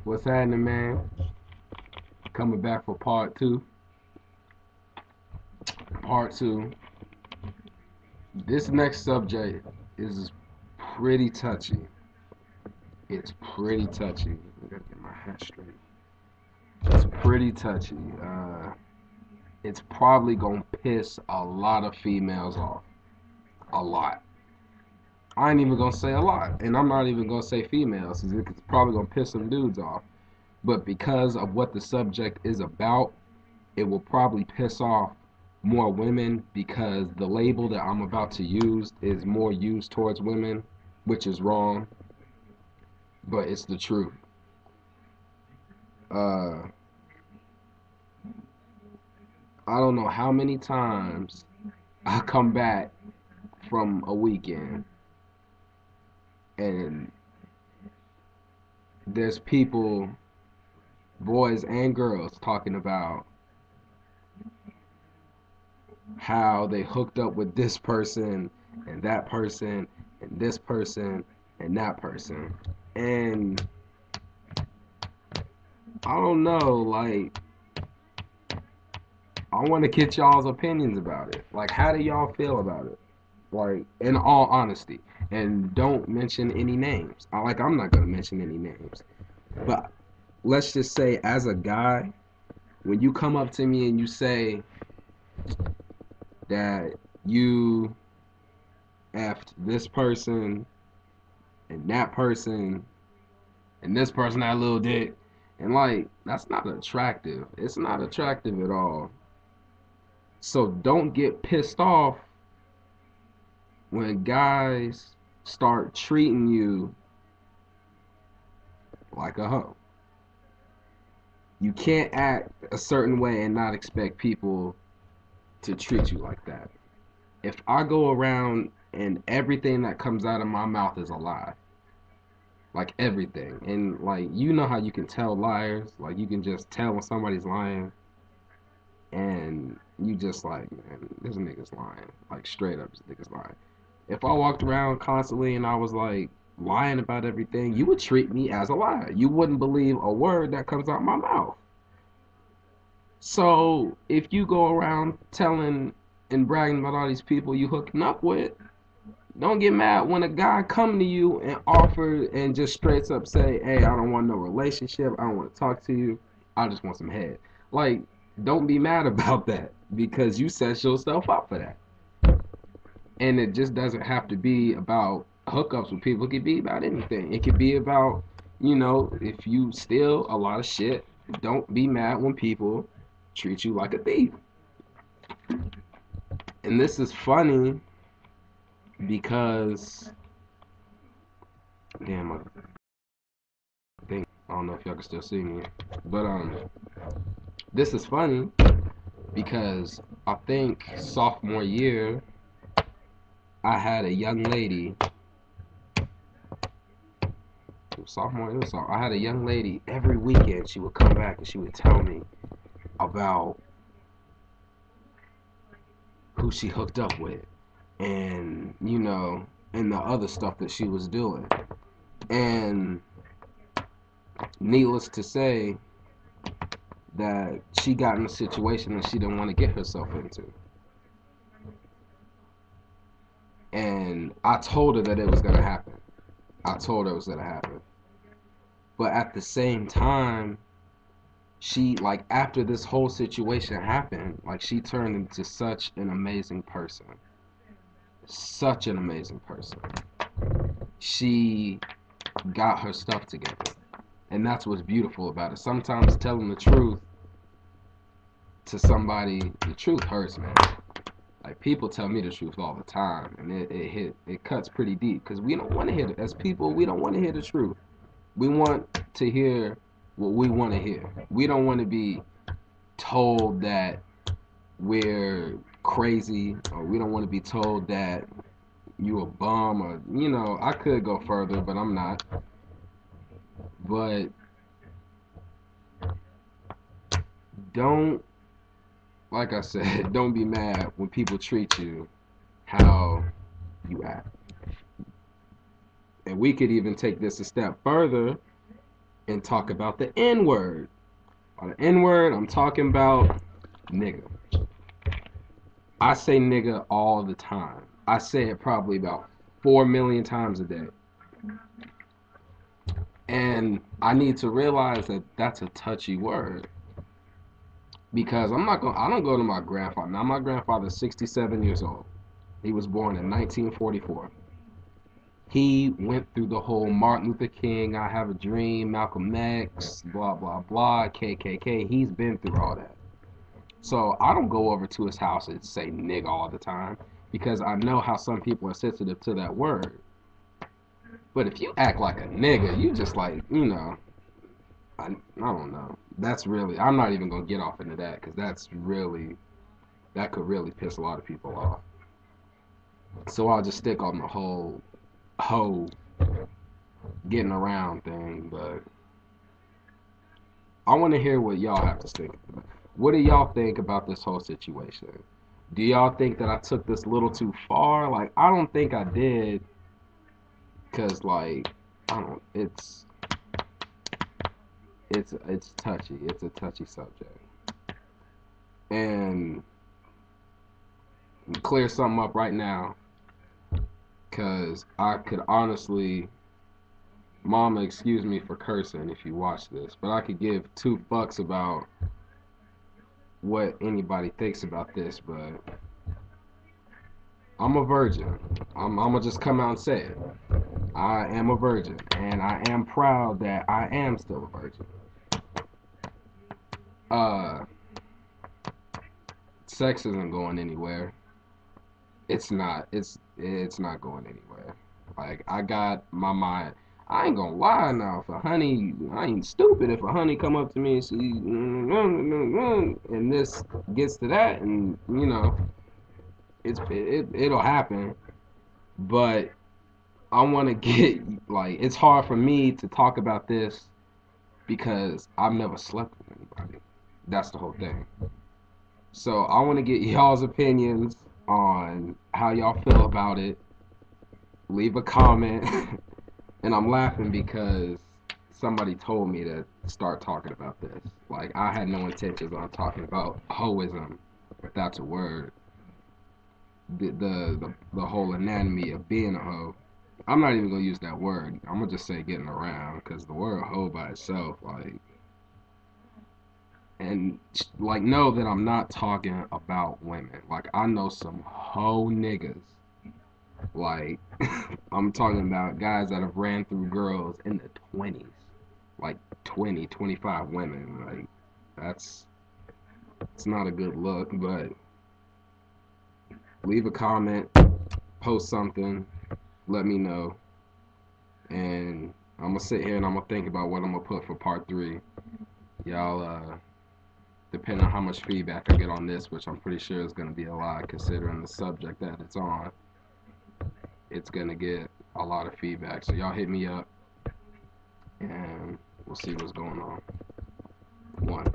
What's happening, man? Coming back for part two. Part two. This next subject is pretty touchy. It's pretty touchy. I gotta get my hat straight. It's pretty touchy. It's probably gonna piss a lot of females off. A lot. I ain't even gonna say a lot, and I'm not even gonna say females. It's probably gonna piss some dudes off. But because of what the subject is about, it will probably piss off more women because the label that I'm about to use is more used towards women, which is wrong, but it's the truth. Uh, I don't know how many times I come back from a weekend and there's people, boys and girls, talking about how they hooked up with this person and that person and this person and that person. And I don't know, like, I want to get y'all's opinions about it. Like, how do y'all feel about it? Like, in all honesty. And don't mention any names. I'm not going to mention any names. But let's just say, as a guy, when you come up to me and you say that you effed this person and that person and this person had a little dick, and like, that's not attractive. It's not attractive at all. So don't get pissed off when guys start treating you like a hoe. You can't act a certain way and not expect people to treat you like that. If I go around and everything that comes out of my mouth is a lie, like everything, and like, you know how you can tell liars, like you can just tell when somebody's lying, and you just like, man, this nigga's lying, like straight up, this nigga's lying. If I walked around constantly and I was like lying about everything, you would treat me as a liar. You wouldn't believe a word that comes out my mouth. So if you go around telling and bragging about all these people you hooking up with, don't get mad when a guy come to you and offer and just straight up say, "Hey, I don't want no relationship. I don't want to talk to you. I just want some head." Like, don't be mad about that because you set yourself up for that. And it just doesn't have to be about hookups with people. It could be about anything. It could be about, if you steal a lot of shit, don't be mad when people treat you like a thief. And this is funny because, damn, I don't know if y'all can still see me, but this is funny because I think sophomore year I had a young lady. I had a young lady every weekend. She would come back and she would tell me about who she hooked up with, and and the other stuff that she was doing. And needless to say, that she got in a situation that she didn't want to get herself into. And I told her that it was gonna happen. I told her it was gonna happen. But at the same time, she, like, after this whole situation happened, like, she turned into such an amazing person. Such an amazing person. She got her stuff together. And that's what's beautiful about it. Sometimes telling the truth to somebody, the truth hurts, man. Like, people tell me the truth all the time, and it cuts pretty deep because we don't want to hear it. As people, we don't want to hear the truth. We want to hear what we want to hear. We don't want to be told that we're crazy, or we don't want to be told that you a bum, or I could go further, but I'm not. But don't, like I said, don't be mad when people treat you how you act. And we could even take this a step further and talk about the N word. By the N word, I'm talking about nigga. I say nigga all the time. I say it probably about 4 million times a day. And I need to realize that that's a touchy word. Because I don't go to my grandfather. Now, my grandfather's 67 years old. He was born in 1944. He went through the whole Martin Luther King, I Have a Dream, Malcolm X, blah, blah, blah, KKK. He's been through all that. So I don't go over to his house and say nigga all the time because I know how some people are sensitive to that word. But if you act like a nigga, you just like, I don't know. That's really, I'm not even going to get off into that because that could really piss a lot of people off. So I'll just stick on the whole getting around thing. But I want to hear what y'all have to think about. What do y'all think about this whole situation? Do y'all think that I took this a little too far? Like, I don't think I did. Because, like, I don't, it's touchy. It's a touchy subject. And clear something up right now. Because I could honestly, Mama, excuse me for cursing if you watch this, but I could give two fucks about what anybody thinks about this, but I'm a virgin. I'm gonna just come out and say it. I am a virgin, and I am proud that I am still a virgin. Uh, Sex isn't going anywhere. It's not. It's not going anywhere. Like I got my mind. I ain't gonna lie now. If a honey, I ain't stupid. If a honey come up to me and she, and this gets to that, and it'll happen. But I want to get like it's hard for me to talk about this because I've never slept with anybody. That's the whole thing. So I want to get y'all's opinions on how y'all feel about it. Leave a comment. And I'm laughing because somebody told me to start talking about this. Like I had no intentions on talking about hoism, if that's a word. The whole anatomy of being a hoe. I'm not even gonna use that word. I'm gonna just say getting around because the word hoe by itself, like, and like know that I'm not talking about women. Like I know some hoe niggas. Like I'm talking about guys that have ran through girls in the 20s, like 20, 25 women. Like that's it's not a good look. But leave a comment, post something, let me know, and I'm gonna sit here and I'm gonna think about what I'm gonna put for part 3. Y'all, depending on how much feedback I get on this, which I'm pretty sure is gonna be a lot considering the subject that it's on, it's gonna get a lot of feedback. So y'all hit me up and we'll see what's going on. 1.